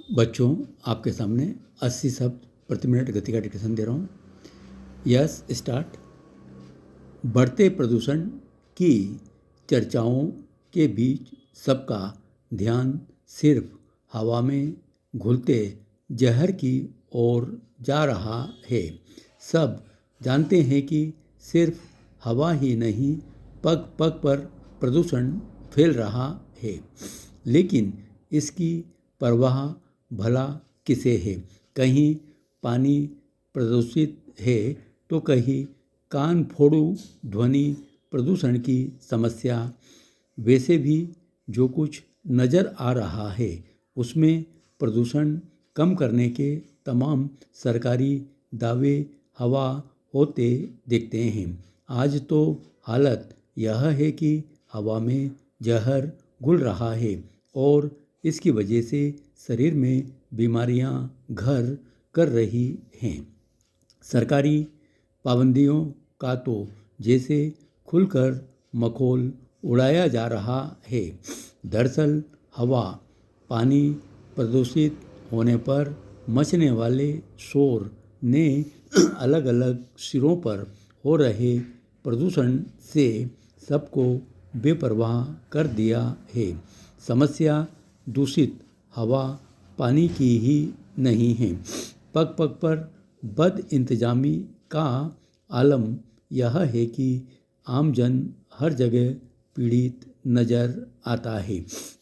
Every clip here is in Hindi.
बच्चों, आपके सामने 80 शब्द प्रति मिनट गति का डिक्टेशन दे रहा हूँ। Yes, start. बढ़ते प्रदूषण की चर्चाओं के बीच सबका ध्यान सिर्फ हवा में घुलते जहर की ओर जा रहा है। सब जानते हैं कि सिर्फ हवा ही नहीं, पग पग पर प्रदूषण फैल रहा है, लेकिन इसकी परवाह भला किसे है। कहीं पानी प्रदूषित है तो कहीं कान फोड़ू ध्वनि प्रदूषण की समस्या। वैसे भी जो कुछ नज़र आ रहा है उसमें प्रदूषण कम करने के तमाम सरकारी दावे हवा होते दिखते हैं। आज तो हालत यह है कि हवा में जहर घुल रहा है और इसकी वजह से शरीर में बीमारियां घर कर रही हैं। सरकारी पाबंदियों का तो जैसे खुलकर मखौल उड़ाया जा रहा है। दरअसल हवा पानी प्रदूषित होने पर मचने वाले शोर ने अलग अलग सिरों पर हो रहे प्रदूषण से सबको बेपरवाह कर दिया है। समस्या दूषित हवा पानी की ही नहीं है, पग पग पर बद इंतजामी का आलम यह है कि आमजन हर जगह पीड़ित नज़र आता है।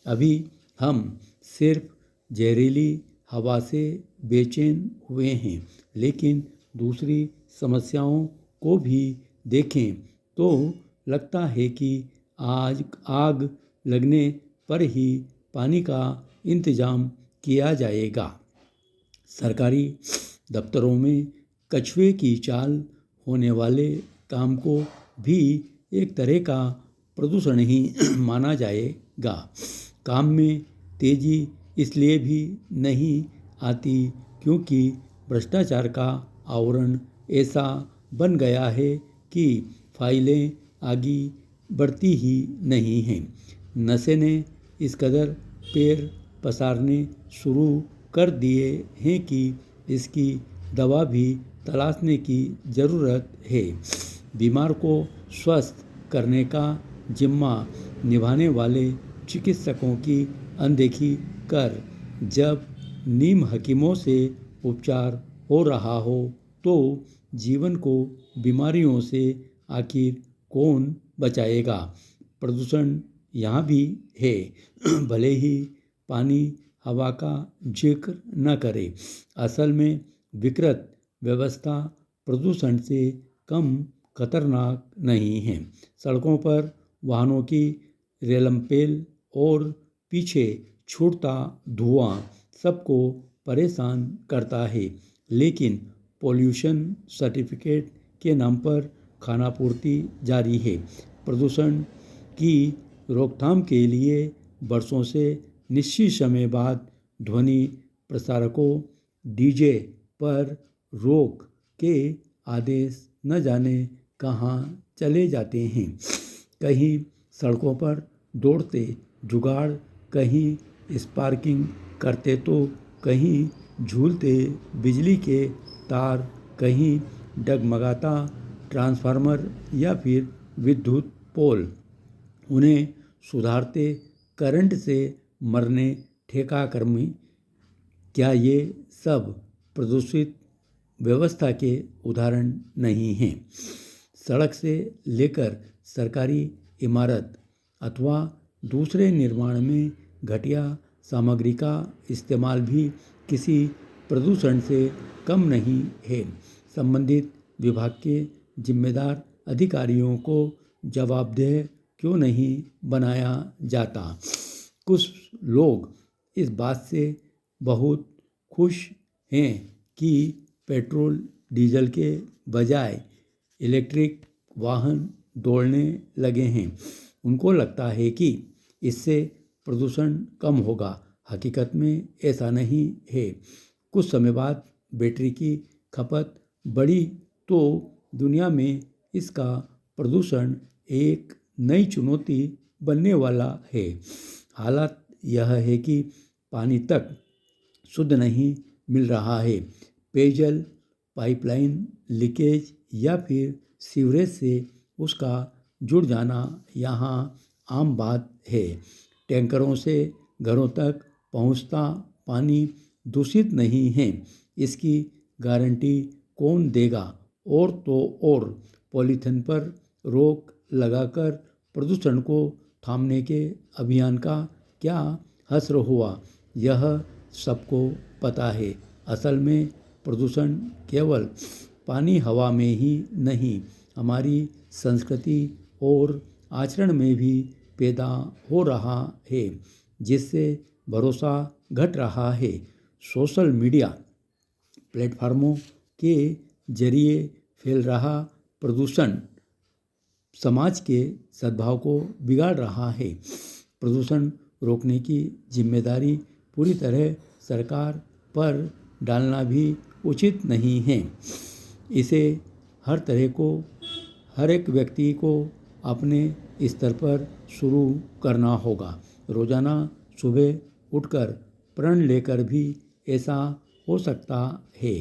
अभी हम सिर्फ जहरीली हवा से बेचैन हुए हैं, लेकिन दूसरी समस्याओं को भी देखें तो लगता है कि आज आग लगने पर ही पानी का इंतजाम किया जाएगा। सरकारी दफ्तरों में कछुए की चाल होने वाले काम को भी एक तरह का प्रदूषण ही माना जाएगा। काम में तेजी इसलिए भी नहीं आती क्योंकि भ्रष्टाचार का आवरण ऐसा बन गया है कि फाइलें आगे बढ़ती ही नहीं हैं। नशे ने इस कदर पैर पसारने शुरू कर दिए हैं कि इसकी दवा भी तलाशने की ज़रूरत है। बीमार को स्वस्थ करने का जिम्मा निभाने वाले चिकित्सकों की अनदेखी कर जब नीम हकीमों से उपचार हो रहा हो तो जीवन को बीमारियों से आखिर कौन बचाएगा। प्रदूषण यहाँ भी है, भले ही पानी हवा का जिक्र न करे। असल में विकृत व्यवस्था प्रदूषण से कम खतरनाक नहीं है। सड़कों पर वाहनों की रेलमपेल और पीछे छूटता धुआं सबको परेशान करता है, लेकिन पोल्यूशन सर्टिफिकेट के नाम पर खानापूर्ति जारी है। प्रदूषण की रोकथाम के लिए वर्षों से निश्चित समय बाद ध्वनि प्रसारकों डीजे पर रोक के आदेश न जाने कहाँ चले जाते हैं। कहीं सड़कों पर दौड़ते जुगाड़, कहीं स्पार्किंग करते तो कहीं झूलते बिजली के तार, कहीं डगमगाता ट्रांसफार्मर या फिर विद्युत पोल। उन्हें सुधारते करंट से मरने ठेका कर्मी। क्या ये सब प्रदूषित व्यवस्था के उदाहरण नहीं हैं? सड़क से लेकर सरकारी इमारत अथवा दूसरे निर्माण में घटिया सामग्री का इस्तेमाल भी किसी प्रदूषण से कम नहीं है। संबंधित विभाग के जिम्मेदार अधिकारियों को जवाबदेह क्यों नहीं बनाया जाता? कुछ लोग इस बात से बहुत खुश हैं कि पेट्रोल डीजल के बजाय इलेक्ट्रिक वाहन दौड़ने लगे हैं। उनको लगता है कि इससे प्रदूषण कम होगा। हकीकत में ऐसा नहीं है। कुछ समय बाद बैटरी की खपत बढ़ी तो दुनिया में इसका प्रदूषण एक नई चुनौती बनने वाला है। हालत यह है कि पानी तक शुद्ध नहीं मिल रहा है। पेयजल पाइपलाइन लीकेज या फिर सीवरेज से उसका जुड़ जाना यहाँ आम बात है। टैंकरों से घरों तक पहुँचता पानी दूषित नहीं है, इसकी गारंटी कौन देगा? और तो और पॉलीथिन पर रोक लगाकर प्रदूषण को थामने के अभियान का क्या हश्र हुआ, यह सबको पता है। असल में प्रदूषण केवल पानी हवा में ही नहीं, हमारी संस्कृति और आचरण में भी पैदा हो रहा है, जिससे भरोसा घट रहा है। सोशल मीडिया प्लेटफार्मों के जरिए फैल रहा प्रदूषण समाज के सद्भाव को बिगाड़ रहा है। प्रदूषण रोकने की जिम्मेदारी पूरी तरह सरकार पर डालना भी उचित नहीं है। इसे हर एक व्यक्ति को अपने स्तर पर शुरू करना होगा। रोजाना सुबह उठकर प्रण लेकर भी ऐसा हो सकता है।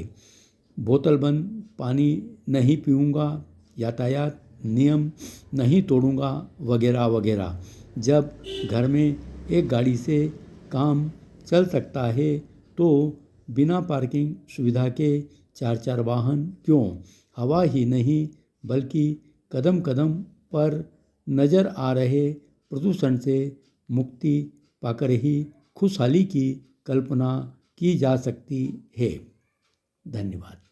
बोतल बंद पानी नहीं पीऊँगा, यातायात नियम नहीं तोड़ूँगा, वगैरह वगैरह। जब घर में एक गाड़ी से काम चल सकता है तो बिना पार्किंग सुविधा के 4-4 वाहन क्यों? हवा ही नहीं बल्कि कदम कदम पर नज़र आ रहे प्रदूषण से मुक्ति पाकर ही खुशहाली की कल्पना की जा सकती है। धन्यवाद।